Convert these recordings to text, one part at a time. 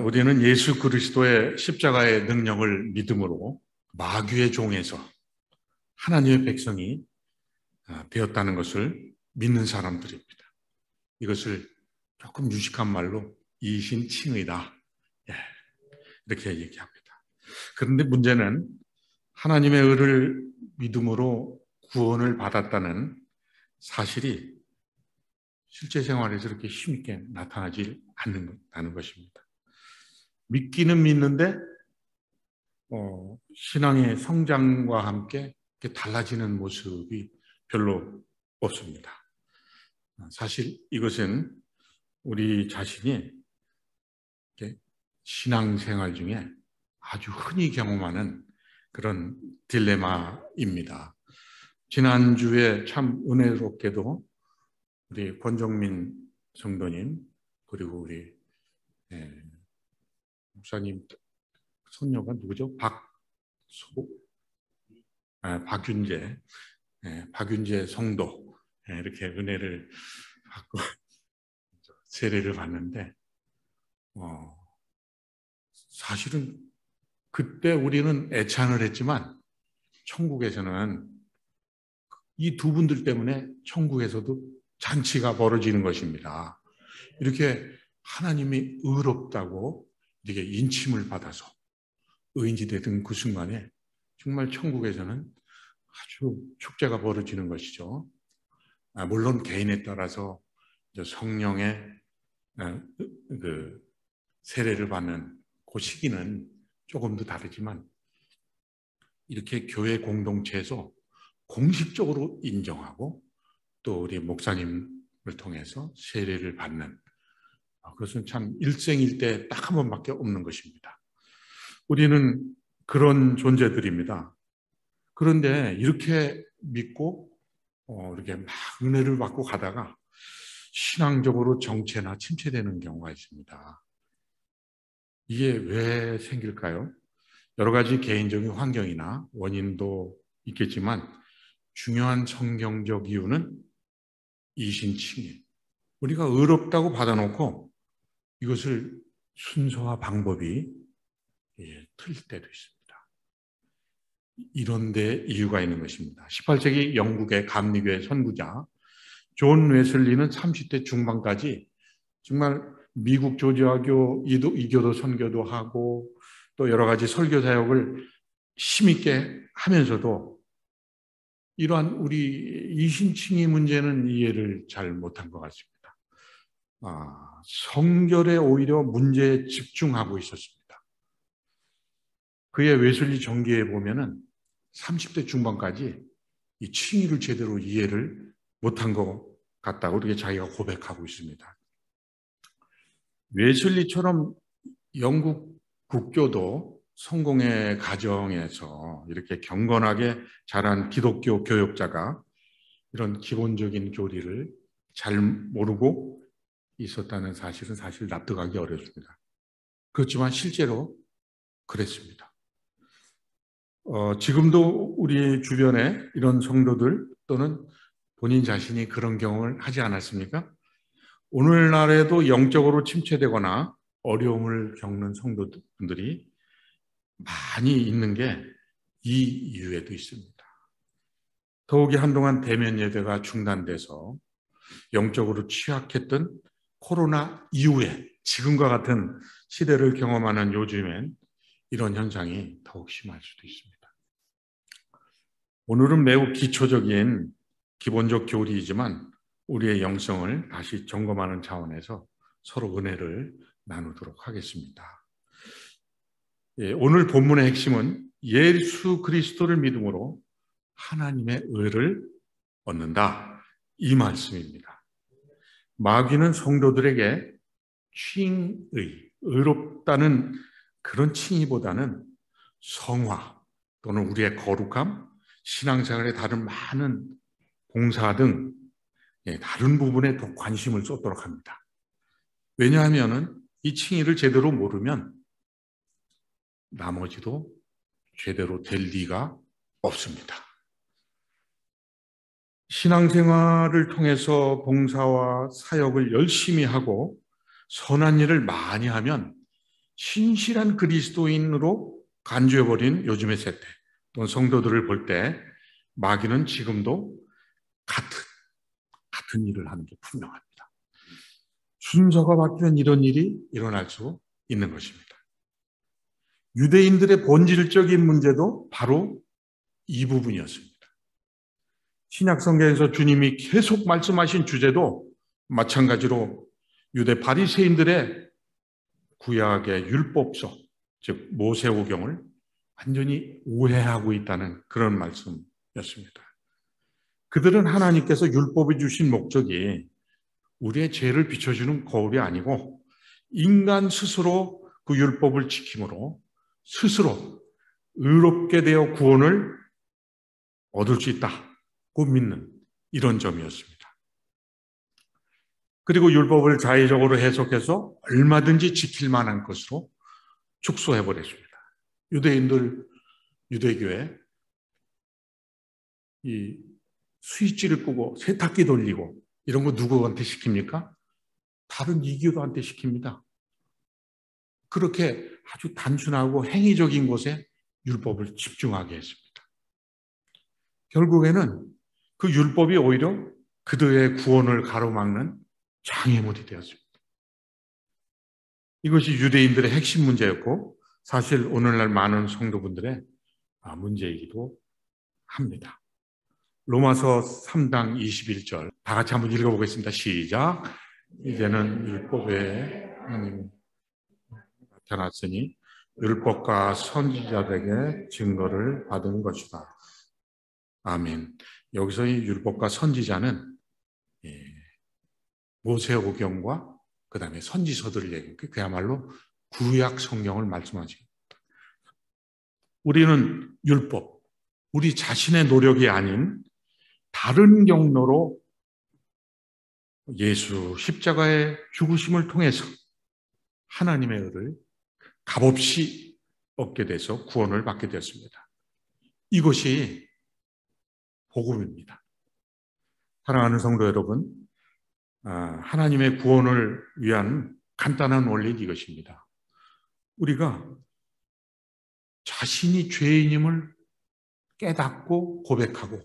우리는 예수 그리스도의 십자가의 능력을 믿음으로 마귀의 종에서 하나님의 백성이 되었다는 것을 믿는 사람들입니다. 이것을 조금 유식한 말로 이신칭의다, 이렇게 얘기합니다. 그런데 문제는 하나님의 의를 믿음으로 구원을 받았다는 사실이 실제 생활에서 이렇게 힘있게 나타나지 않는다는 것입니다. 믿기는 믿는데 신앙의 성장과 함께 달라지는 모습이 별로 없습니다. 사실 이것은 우리 자신이 신앙생활 중에 아주 흔히 경험하는 그런 딜레마입니다. 지난주에 참 은혜롭게도 우리 권정민 성도님 그리고 우리 목사님 손녀가 누구죠? 박윤재 성도 이렇게 은혜를 받고 세례를 받는데 사실은 그때 우리는 애찬을 했지만 천국에서는 이 두 분들 때문에 천국에서도 잔치가 벌어지는 것입니다. 이렇게 하나님이 의롭다고 이렇게 인침을 받아서 의인이 되던 그 순간에 정말 천국에서는 아주 축제가 벌어지는 것이죠. 물론 개인에 따라서 성령의 그 세례를 받는 그 시기는 조금 더 다르지만 이렇게 교회 공동체에서 공식적으로 인정하고 또 우리 목사님을 통해서 세례를 받는 그것은 참 일생일대 딱 한 번밖에 없는 것입니다. 우리는 그런 존재들입니다. 그런데 이렇게 믿고 이렇게 막 은혜를 받고 가다가 신앙적으로 정체나 침체되는 경우가 있습니다. 이게 왜 생길까요? 여러 가지 개인적인 환경이나 원인도 있겠지만 중요한 성경적 이유는 이신칭의. 우리가 의롭다고 받아놓고 이것을 순서와 방법이 틀릴 때도 있습니다. 이런 데 이유가 있는 것입니다. 18세기 영국의 감리교회 선구자 존 웨슬리는 30대 중반까지 정말 미국 조지아교 이교도 선교도 하고 또 여러 가지 설교 사역을 힘있게 하면서도 이러한 우리 이신칭의 문제는 이해를 잘 못한 것 같습니다. 성결에 오히려 문제에 집중하고 있었습니다. 그의 웨슬리 전기에 보면은 30대 중반까지 이 칭의를 제대로 이해를 못한 것 같다고 이렇게 자기가 고백하고 있습니다. 웨슬리처럼 영국 국교도 성공의 가정에서 이렇게 경건하게 자란 기독교 교역자가 이런 기본적인 교리를 잘 모르고 있었다는 사실은 사실 납득하기 어렵습니다. 그렇지만 실제로 그랬습니다. 지금도 우리 주변에 이런 성도들 또는 본인 자신이 그런 경험을 하지 않았습니까? 오늘날에도 영적으로 침체되거나 어려움을 겪는 성도분들이 많이 있는 게 이 이유에도 있습니다. 더욱이 한동안 대면 예배가 중단돼서 영적으로 취약했던 코로나 이후에 지금과 같은 시대를 경험하는 요즘엔 이런 현상이 더욱 심할 수도 있습니다. 오늘은 매우 기초적인 기본적 교리이지만 우리의 영성을 다시 점검하는 차원에서 서로 은혜를 나누도록 하겠습니다. 오늘 본문의 핵심은 예수 그리스도를 믿음으로 하나님의 의를 얻는다, 이 말씀입니다. 마귀는 성도들에게 칭의, 의롭다는 그런 칭의보다는 성화 또는 우리의 거룩함, 신앙생활의 다른 많은 봉사 등 다른 부분에 더 관심을 쏟도록 합니다. 왜냐하면 이 칭의를 제대로 모르면 나머지도 제대로 될 리가 없습니다. 신앙생활을 통해서 봉사와 사역을 열심히 하고 선한 일을 많이 하면 신실한 그리스도인으로 간주해버린 요즘의 세대 또는 성도들을 볼 때 마귀는 지금도 같은 일을 하는 게 분명합니다. 순서가 바뀌면 이런 일이 일어날 수 있는 것입니다. 유대인들의 본질적인 문제도 바로 이 부분이었습니다. 신약 성경에서 주님이 계속 말씀하신 주제도 마찬가지로 유대 바리새인들의 구약의 율법서, 즉 모세오경을 완전히 오해하고 있다는 그런 말씀이었습니다. 그들은 하나님께서 율법이 주신 목적이 우리의 죄를 비춰주는 거울이 아니고 인간 스스로 그 율법을 지킴으로 스스로 의롭게 되어 구원을 얻을 수 있다고 믿는 이런 점이었습니다. 그리고 율법을 자의적으로 해석해서 얼마든지 지킬 만한 것으로 축소해버렸습니다. 유대인들, 유대교회 이 스위치를 끄고 세탁기 돌리고 이런 거 누구한테 시킵니까? 다른 이교도한테 시킵니다. 그렇게 아주 단순하고 행위적인 것에 율법을 집중하게 했습니다. 결국에는 그 율법이 오히려 그들의 구원을 가로막는 장애물이 되었습니다. 이것이 유대인들의 핵심 문제였고 사실 오늘날 많은 성도분들의 문제이기도 합니다. 로마서 3장 21절 다 같이 한번 읽어보겠습니다. 시작. 이제는 율법에 나타났으니 율법과 선지자들에게 증거를 받은 것이다. 아멘. 여기서 이 율법과 선지자는 모세오경과 그 다음에 선지서들을 얘기해요. 그야말로 구약 성경을 말씀하십니다. 우리는 율법, 우리 자신의 노력이 아닌 다른 경로로 예수 십자가의 죽으심을 통해서 하나님의 의를 값없이 얻게 돼서 구원을 받게 되었습니다. 이것이 복음입니다. 사랑하는 성도 여러분, 하나님의 구원을 위한 간단한 원리는 이것입니다. 우리가 자신이 죄인임을 깨닫고 고백하고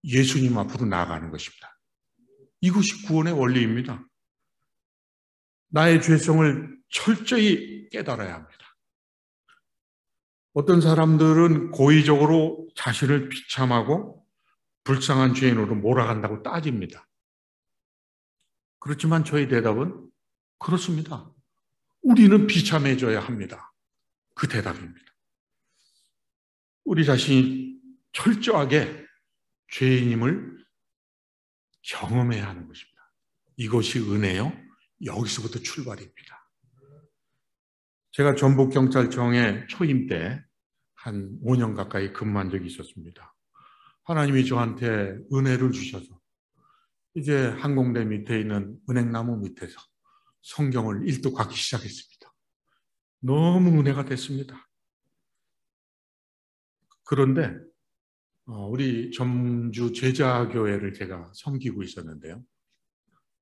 예수님 앞으로 나아가는 것입니다. 이것이 구원의 원리입니다. 나의 죄성을 철저히 깨달아야 합니다. 어떤 사람들은 고의적으로 자신을 비참하고 불쌍한 죄인으로 몰아간다고 따집니다. 그렇지만 저희 대답은 그렇습니다. 우리는 비참해져야 합니다. 그 대답입니다. 우리 자신이 철저하게 죄인임을 경험해야 하는 것입니다. 이것이 은혜요. 여기서부터 출발입니다. 제가 전북경찰청에 초임 때 한 5년 가까이 근무한 적이 있었습니다. 하나님이 저한테 은혜를 주셔서 이제 항공대 밑에 있는 은행나무 밑에서 성경을 일독하기 시작했습니다. 너무 은혜가 됐습니다. 그런데 우리 전주 제자교회를 제가 섬기고 있었는데요.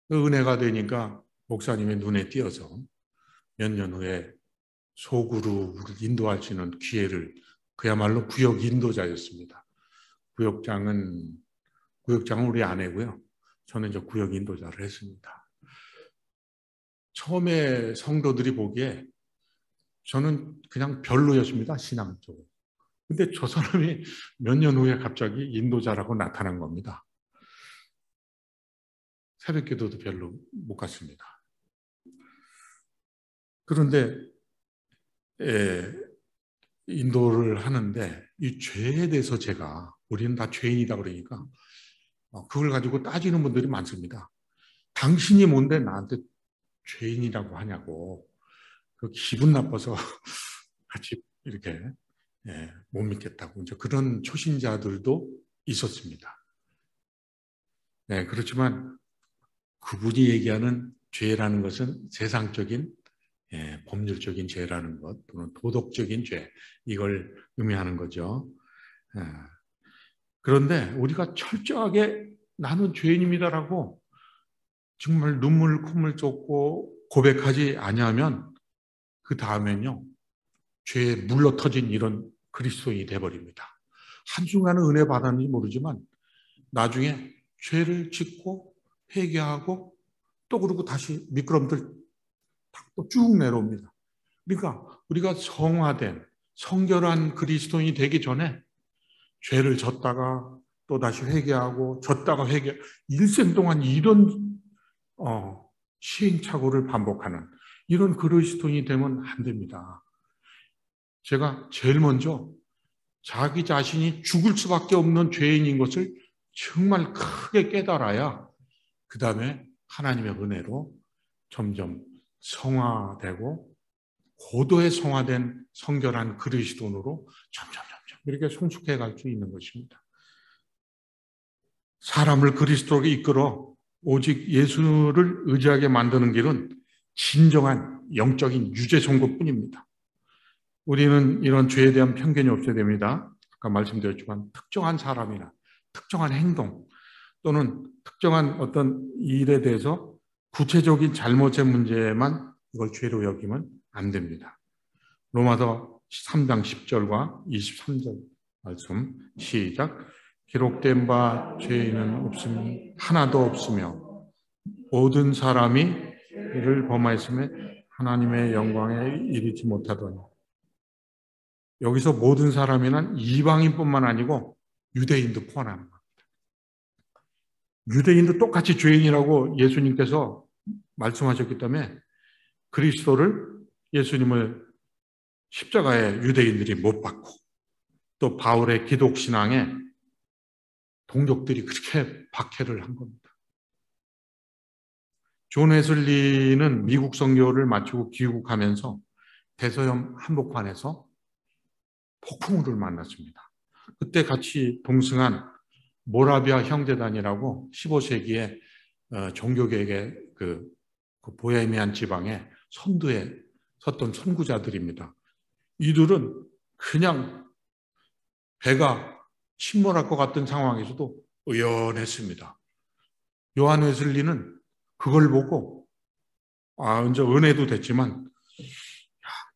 그 은혜가 되니까 목사님의 눈에 띄어서 몇 년 후에 소그룹을 인도할 수 있는 기회를 그야말로 구역 인도자였습니다. 구역장은 우리 아내고요. 저는 이제 구역 인도자를 했습니다. 처음에 성도들이 보기에 저는 그냥 별로였습니다. 신앙적으로. 근데 저 사람이 몇 년 후에 갑자기 인도자라고 나타난 겁니다. 새벽기도도 별로 못 갔습니다. 그런데 인도를 하는데 이 죄에 대해서 우리는 다 죄인이다 그러니까 그걸 가지고 따지는 분들이 많습니다. 당신이 뭔데 나한테 죄인이라고 하냐고. 그 기분 나빠서 같이 이렇게 못 믿겠다고 이제 그런 초신자들도 있었습니다. 그렇지만 그분이 얘기하는 죄라는 것은 세상적인 법률적인 죄라는 것 또는 도덕적인 죄 이걸 의미하는 거죠. 그런데 우리가 철저하게 나는 죄인입니다라고 정말 눈물 콧물 쏟고 고백하지 아니하면 그 다음엔요, 죄에 물러터진 이런 그리스도인이 돼버립니다. 한순간은 은혜 받았는지 모르지만 나중에 죄를 짓고 회개하고 또 그러고 다시 미끄럼들 또 쭉 내려옵니다. 그러니까 우리가 성화된 성결한 그리스도인이 되기 전에 죄를 졌다가 또 다시 회개하고 졌다가 회개, 일생 동안 이런 시행착오를 반복하는 이런 그리스도인이 되면 안 됩니다. 제가 제일 먼저 자기 자신이 죽을 수밖에 없는 죄인인 것을 정말 크게 깨달아야 그 다음에 하나님의 은혜로 점점 성화되고 고도의 성화된 성결한 그리스도인으로 점점 이렇게 성숙해 갈 수 있는 것입니다. 사람을 그리스도로 이끌어 오직 예수를 의지하게 만드는 길은 진정한 영적인 유죄 선고뿐입니다. 우리는 이런 죄에 대한 편견이 없어야 됩니다. 아까 말씀드렸지만 특정한 사람이나 특정한 행동 또는 특정한 어떤 일에 대해서 구체적인 잘못의 문제만 이걸 죄로 여기면 안 됩니다. 로마서 3장 10절과 23절 말씀 시작. 기록된 바 죄인은 없으니 하나도 없으며 모든 사람이 이를 범하였으며 하나님의 영광에 이르지 못하더니. 여기서 모든 사람이란 이방인뿐만 아니고 유대인도 포함합니다. 유대인도 똑같이 죄인이라고 예수님께서 말씀하셨기 때문에 그리스도를 예수님을 십자가에 유대인들이 못 박고 또 바울의 기독신앙에 동족들이 그렇게 박해를 한 겁니다. 존 웨슬리는 미국 선교를 마치고 귀국하면서 대서양 한복판에서 폭풍우를 만났습니다. 그때 같이 동승한 모라비아 형제단이라고 15세기에 종교계의 그 보헤미안 지방의 선두에 섰던 선구자들입니다. 이들은 그냥 배가 침몰할 것 같은 상황에서도 의연했습니다. 요한 웨슬리는 그걸 보고 이제 은혜도 됐지만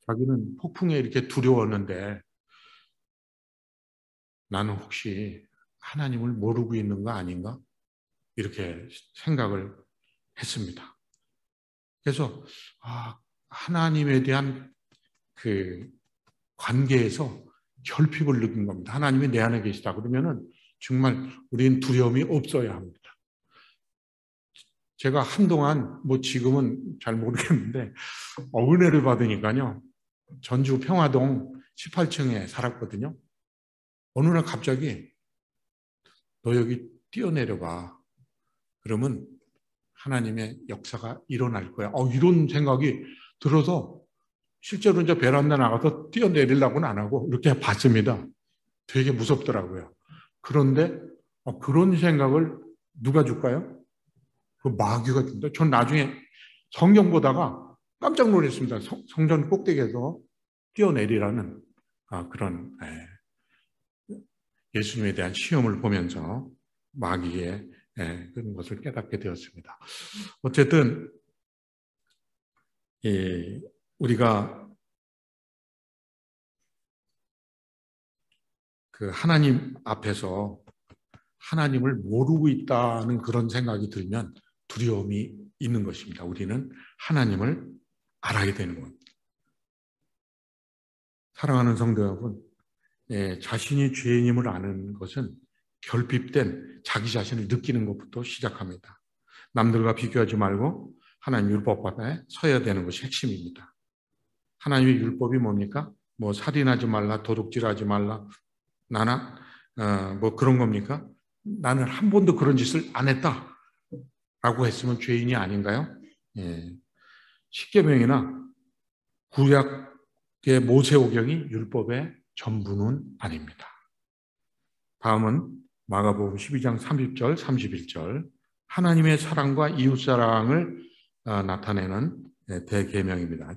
자기는 폭풍에 이렇게 두려웠는데 나는 혹시 하나님을 모르고 있는 거 아닌가? 이렇게 생각을 했습니다. 그래서 하나님에 대한 그 관계에서 결핍을 느낀 겁니다. 하나님이 내 안에 계시다 그러면은 정말 우리는 두려움이 없어야 합니다. 제가 한동안 지금은 잘 모르겠는데 은혜를 받으니까요. 전주 평화동 18층에 살았거든요. 어느 날 갑자기 너 여기 뛰어내려봐. 그러면 하나님의 역사가 일어날 거야. 이런 생각이 들어서 실제로 이제 베란다 나가서 뛰어내리려고는 안 하고 이렇게 봤습니다. 되게 무섭더라고요. 그런데 그런 생각을 누가 줄까요? 그 마귀가 줍니다. 전 나중에 성경 보다가 깜짝 놀랐습니다. 성전 꼭대기에서 뛰어내리라는 그런 예수님에 대한 시험을 보면서 마귀의 그런 것을 깨닫게 되었습니다. 어쨌든 우리가 그 하나님 앞에서 하나님을 모르고 있다는 그런 생각이 들면 두려움이 있는 것입니다. 우리는 하나님을 알아야 되는 겁니다. 사랑하는 성도 여러분, 자신이 죄인임을 아는 것은 결핍된 자기 자신을 느끼는 것부터 시작합니다. 남들과 비교하지 말고 하나님 율법 앞에 서야 되는 것이 핵심입니다. 하나님의 율법이 뭡니까? 살인하지 말라, 도둑질하지 말라, 그런 겁니까? 나는 한 번도 그런 짓을 안 했다 라고 했으면 죄인이 아닌가요? 십계명이나 구약의 모세오경이 율법의 전부는 아닙니다. 다음은 마가복음 12장 30절, 31절 하나님의 사랑과 이웃사랑을 나타내는 대계명입니다.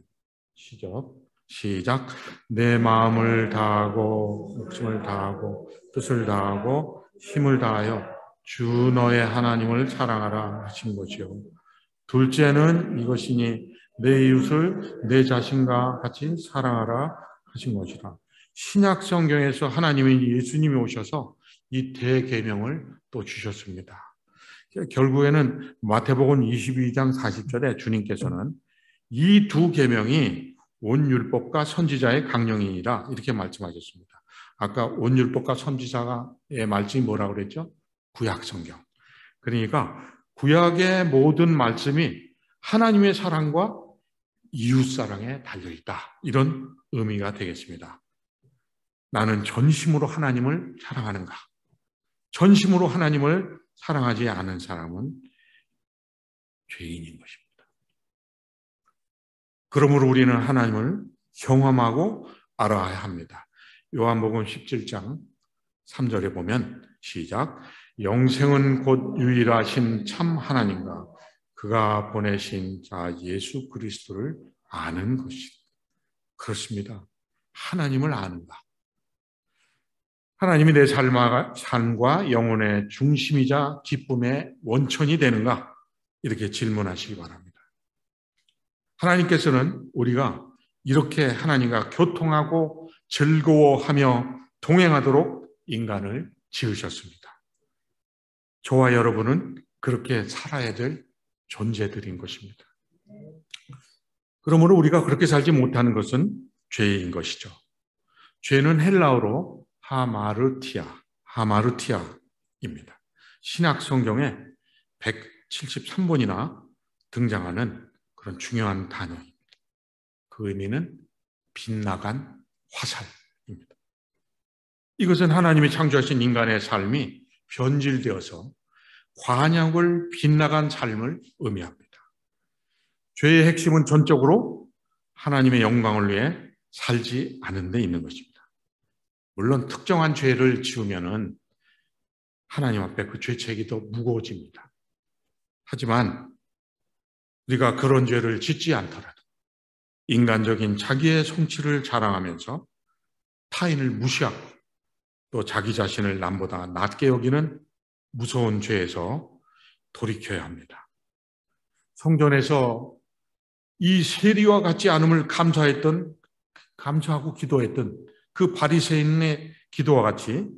시작. 내 마음을 다하고 목숨을 다하고 뜻을 다하고 힘을 다하여 주 너의 하나님을 사랑하라 하신 것이요. 둘째는 이것이니 내 이웃을 내 자신과 같이 사랑하라 하신 것이라. 신약 성경에서 하나님이 예수님이 오셔서 이 대계명을 또 주셨습니다. 결국에는 마태복음 22장 40절에 주님께서는 이 두 계명이 온 율법과 선지자의 강령이니라 이렇게 말씀하셨습니다. 아까 온 율법과 선지자의 말씀이 뭐라고 그랬죠? 구약 성경. 그러니까 구약의 모든 말씀이 하나님의 사랑과 이웃 사랑에 달려있다. 이런 의미가 되겠습니다. 나는 전심으로 하나님을 사랑하는가? 전심으로 하나님을 사랑하지 않은 사람은 죄인인 것입니다. 그러므로 우리는 하나님을 경험하고 알아야 합니다. 요한복음 17장 3절에 보면 시작. 영생은 곧 유일하신 참 하나님과 그가 보내신 자 예수 그리스도를 아는 것이다. 그렇습니다. 하나님을 아는가? 하나님이 내 삶과 영혼의 중심이자 기쁨의 원천이 되는가? 이렇게 질문하시기 바랍니다. 하나님께서는 우리가 이렇게 하나님과 교통하고 즐거워하며 동행하도록 인간을 지으셨습니다. 저와 여러분은 그렇게 살아야 될 존재들인 것입니다. 그러므로 우리가 그렇게 살지 못하는 것은 죄인 것이죠. 죄는 헬라어로 하마르티아입니다. 신약 성경에 173번이나 등장하는 그런 중요한 단어입니다. 그 의미는 빗나간 화살입니다. 이것은 하나님이 창조하신 인간의 삶이 변질되어서 관역을 빗나간 삶을 의미합니다. 죄의 핵심은 전적으로 하나님의 영광을 위해 살지 않은 데 있는 것입니다. 물론 특정한 죄를 지으면은 하나님 앞에 그 죄책이 더 무거워집니다. 하지만 우리가 그런 죄를 짓지 않더라도 인간적인 자기의 성취를 자랑하면서 타인을 무시하고 또 자기 자신을 남보다 낮게 여기는 무서운 죄에서 돌이켜야 합니다. 성전에서 이 세리와 같지 않음을 감사하고 기도했던 그 바리새인의 기도와 같이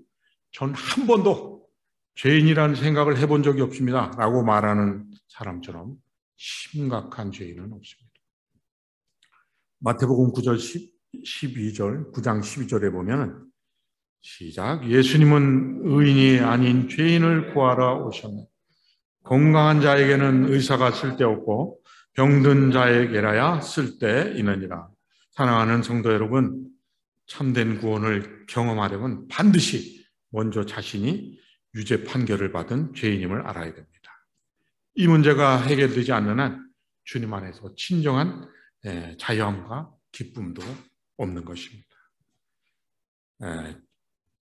전 한 번도 죄인이라는 생각을 해본 적이 없습니다 라고 말하는 사람처럼 심각한 죄인은 없습니다. 마태복음 9장 12절에 보면 시작. 예수님은 의인이 아닌 죄인을 구하러 오셨네. 건강한 자에게는 의사가 쓸데없고 병든 자에게라야 쓸데있느니라. 사랑하는 성도 여러분, 참된 구원을 경험하려면 반드시 먼저 자신이 유죄 판결을 받은 죄인임을 알아야 됩니다. 이 문제가 해결되지 않는 한 주님 안에서 진정한 자유함과 기쁨도 없는 것입니다.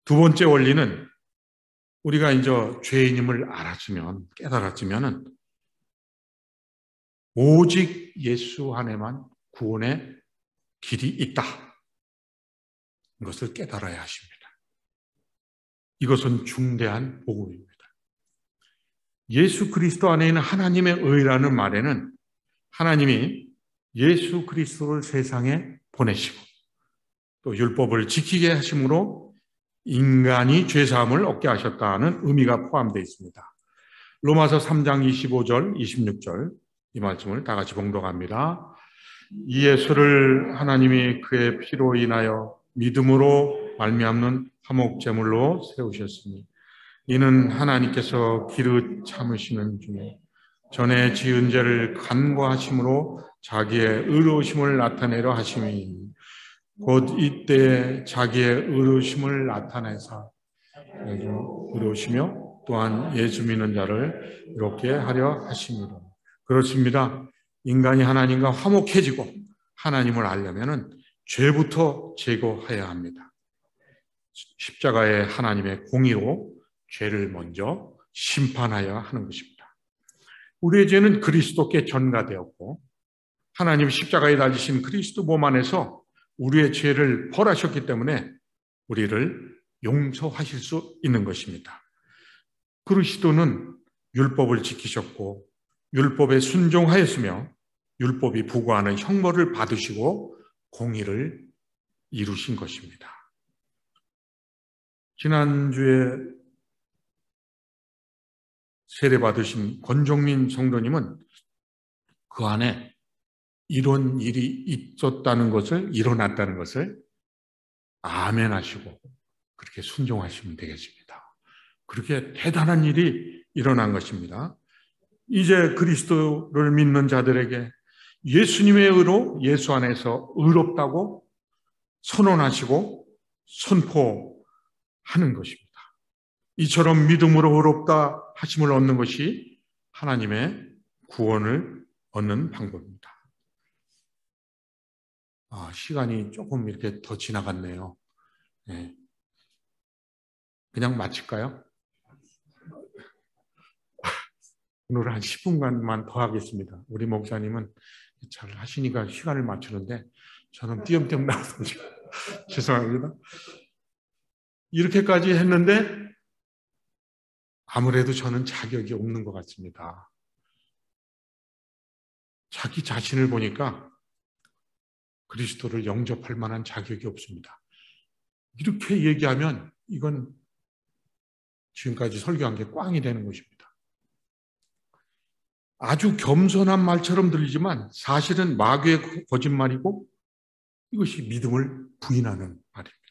두 번째 원리는 우리가 이제 죄인임을 깨달았으면 오직 예수 안에만 구원의 길이 있다. 이것을 깨달아야 하십니다. 이것은 중대한 복음입니다. 예수 그리스도 안에 있는 하나님의 의라는 말에는 하나님이 예수 그리스도를 세상에 보내시고 또 율법을 지키게 하심으로 인간이 죄사함을 얻게 하셨다는 의미가 포함되어 있습니다. 로마서 3장 25절, 26절 이 말씀을 다 같이 봉독합니다. 이 예수를 하나님이 그의 피로 인하여 믿음으로 말미암는 화목제물로 세우셨으니 이는 하나님께서 기르 참으시는 중에 전에 지은 죄를 간과하심으로 자기의 의로우심을 나타내려 하심이 곧 이때 자기의 의로우심을 나타내사 의로우시며 또한 예수 믿는 자를 이렇게 하려 하심이라. 그렇습니다. 인간이 하나님과 화목해지고 하나님을 알려면 죄부터 제거해야 합니다. 십자가의 하나님의 공의로 죄를 먼저 심판하여야 하는 것입니다. 우리의 죄는 그리스도께 전가되었고 하나님 십자가에 달리신 그리스도 몸 안에서 우리의 죄를 벌하셨기 때문에 우리를 용서하실 수 있는 것입니다. 그리스도는 율법을 지키셨고 율법에 순종하였으며 율법이 부과하는 형벌을 받으시고 공의를 이루신 것입니다. 지난주에 세례받으신 권종민 성도님은 그 안에 이런 일이 일어났다는 것을 아멘 하시고 그렇게 순종하시면 되겠습니다. 그렇게 대단한 일이 일어난 것입니다. 이제 그리스도를 믿는 자들에게 예수님의 의로 예수 안에서 의롭다고 선언하시고 선포하는 것입니다. 이처럼 믿음으로 의롭다 하심을 얻는 것이 하나님의 구원을 얻는 방법입니다. 시간이 조금 이렇게 더 지나갔네요. 네. 그냥 마칠까요? 오늘 한 10분간만 더 하겠습니다. 우리 목사님은 잘 하시니까 시간을 맞추는데 저는 띄엄띄엄 나와서 죄송합니다. 이렇게까지 했는데 아무래도 저는 자격이 없는 것 같습니다. 자기 자신을 보니까 그리스도를 영접할 만한 자격이 없습니다. 이렇게 얘기하면 이건 지금까지 설교한 게 꽝이 되는 것입니다. 아주 겸손한 말처럼 들리지만 사실은 마귀의 거짓말이고 이것이 믿음을 부인하는 말입니다.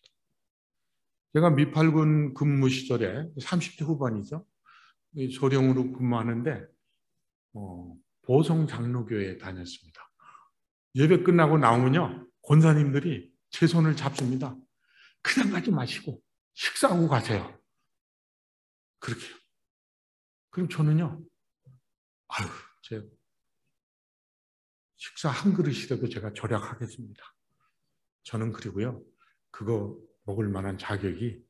제가 미팔군 근무 시절에 30대 후반이죠. 소령으로 근무하는데 보성 장로교회에 다녔습니다. 예배 끝나고 나오면요, 권사님들이 제 손을 잡습니다. 그냥 가지 마시고 식사하고 가세요. 그렇게요. 그럼 저는요, 제 식사 한 그릇이라도 제가 절약하겠습니다. 저는 그리고요, 그거 먹을 만한 자격이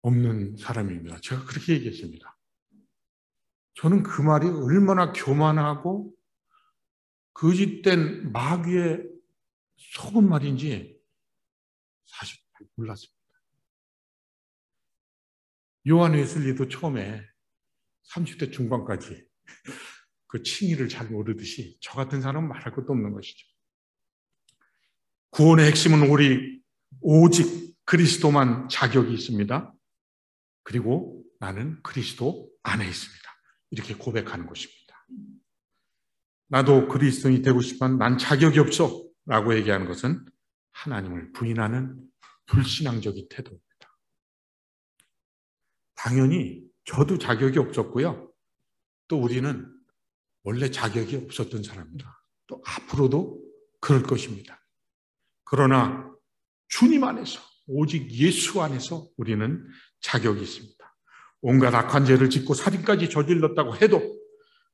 없는 사람입니다. 제가 그렇게 얘기했습니다. 저는 그 말이 얼마나 교만하고 거짓된 마귀의 속은 말인지 사실 잘 몰랐습니다. 요한 웨슬리도 처음에 30대 중반까지 그 칭의를 잘 모르듯이 저 같은 사람은 말할 것도 없는 것이죠. 구원의 핵심은 오직 그리스도만 자격이 있습니다. 그리고 나는 그리스도 안에 있습니다. 이렇게 고백하는 것입니다. 나도 그리스도인이 되고 싶지만 난 자격이 없어 라고 얘기하는 것은 하나님을 부인하는 불신앙적인 태도입니다. 당연히 저도 자격이 없었고요. 또 우리는 원래 자격이 없었던 사람입니다. 또 앞으로도 그럴 것입니다. 그러나 주님 안에서, 오직 예수 안에서 우리는 자격이 있습니다. 온갖 악한 죄를 짓고 살인까지 저질렀다고 해도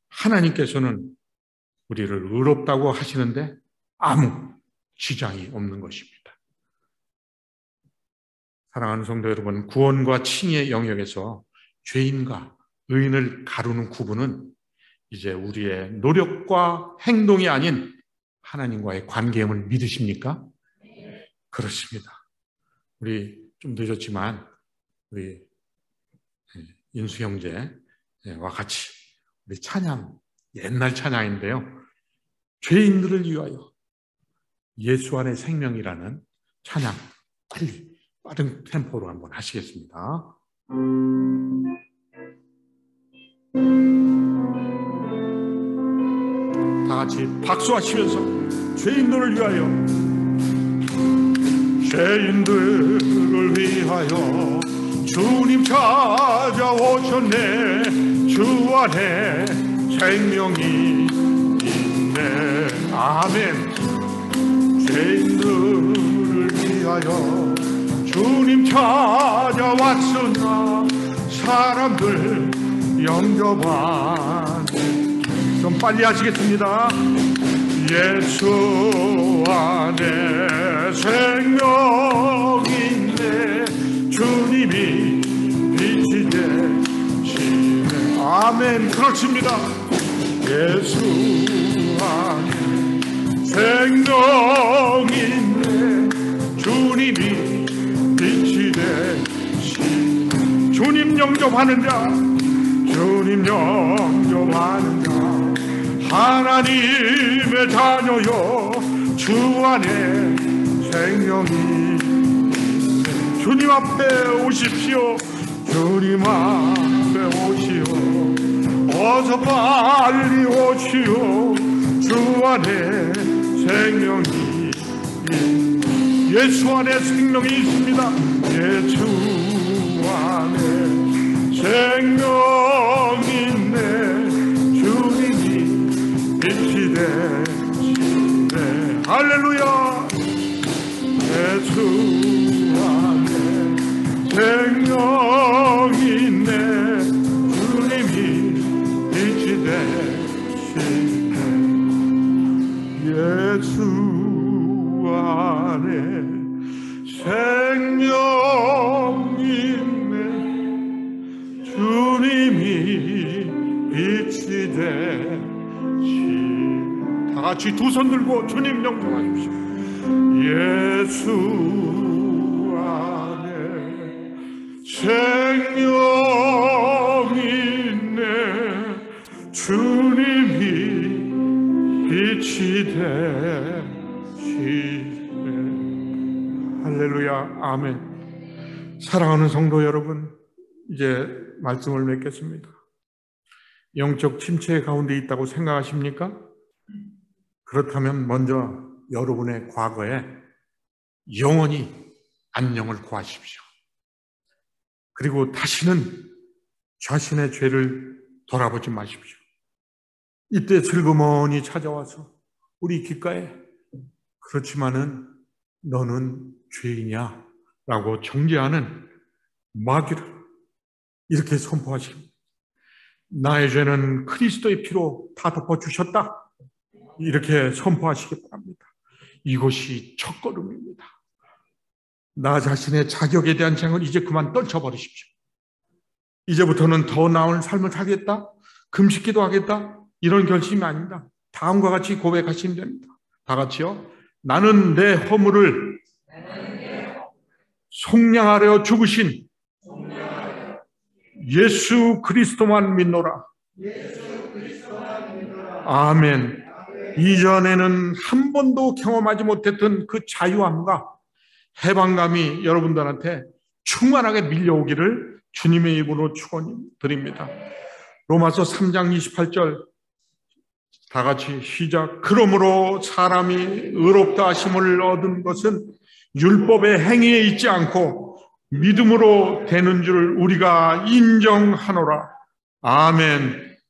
하나님께서는 우리를 의롭다고 하시는데 아무 지장이 없는 것입니다. 사랑하는 성도 여러분, 구원과 칭의의 영역에서 죄인과 의인을 가르는 구분은 이제 우리의 노력과 행동이 아닌 하나님과의 관계임을 믿으십니까? 그렇습니다. 우리 좀 늦었지만 우리 인수 형제와 같이 우리 찬양, 옛날 찬양인데요, 죄인들을 위하여 예수 안의 생명이라는 찬양 빠른 템포로 한번 하시겠습니다. 다 같이 박수하시면서 죄인들을 위하여, 죄인들을 위하여 주님 찾아오셨네. 주 안에 생명이 있네. 아멘. 죄인들을 위하여 주님 찾아왔으나 사람들 영접하네. 좀 빨리 하시겠습니다. 예수 안에 생명인데 주님이 빛이 되시네. 아멘. 그렇습니다. 예수 안에 생명인데 주님이 빛이 되시네. 주님 영접하는 자, 주님 영접하는 자 하나님의 자녀여 주 안에 생명이 주님 앞에 오십시오. 주님 앞에 오시오. 어서 빨리 오시오. 주 안에 생명이 예수 안에 생명이 있습니다. 예수 안에 생명이 있네. 주님이 빛이 되시네. 할렐루야. 예수 안에 생명이 있네. 주님이 빛이 되시네. 예수 안에 생명이 있네. 주님이 빛이 되시네. 다 같이 두 손 들고 주님 영접하십시오. 예수 안에 생명이 있네. 주님이 빛이 되시네. 할렐루야. 아멘. 사랑하는 성도 여러분, 이제 말씀을 맺겠습니다. 영적 침체 가운데 있다고 생각하십니까? 그렇다면 먼저 여러분의 과거에 영원히 안녕을 구하십시오. 그리고 다시는 자신의 죄를 돌아보지 마십시오. 이때 슬그머니 찾아와서 우리 귓가에 그렇지만은 너는 죄인이야 라고 정죄하는 마귀를 이렇게 선포하십니다. 나의 죄는 그리스도의 피로 다 덮어주셨다. 이렇게 선포하시기 바랍니다. 이것이 첫걸음입니다. 나 자신의 자격에 대한 생각을 이제 그만 떨쳐버리십시오. 이제부터는 더 나은 삶을 살겠다, 금식기도 하겠다, 이런 결심이 아닙니다. 다음과 같이 고백하시면 됩니다. 다 같이요. 나는 내 허물을 속량하려 죽으신 예수 그리스도만 믿노라. 아멘. 이전에는 한 번도 경험하지 못했던 그 자유함과 해방감이 여러분들한테 충만하게 밀려오기를 주님의 입으로 축원드립니다. 로마서 3장 28절 다 같이 시작. 그러므로 사람이 의롭다 하심을 얻은 것은 율법의 행위에 있지 않고 믿음으로 되는 줄 우리가 인정하노라. 아멘.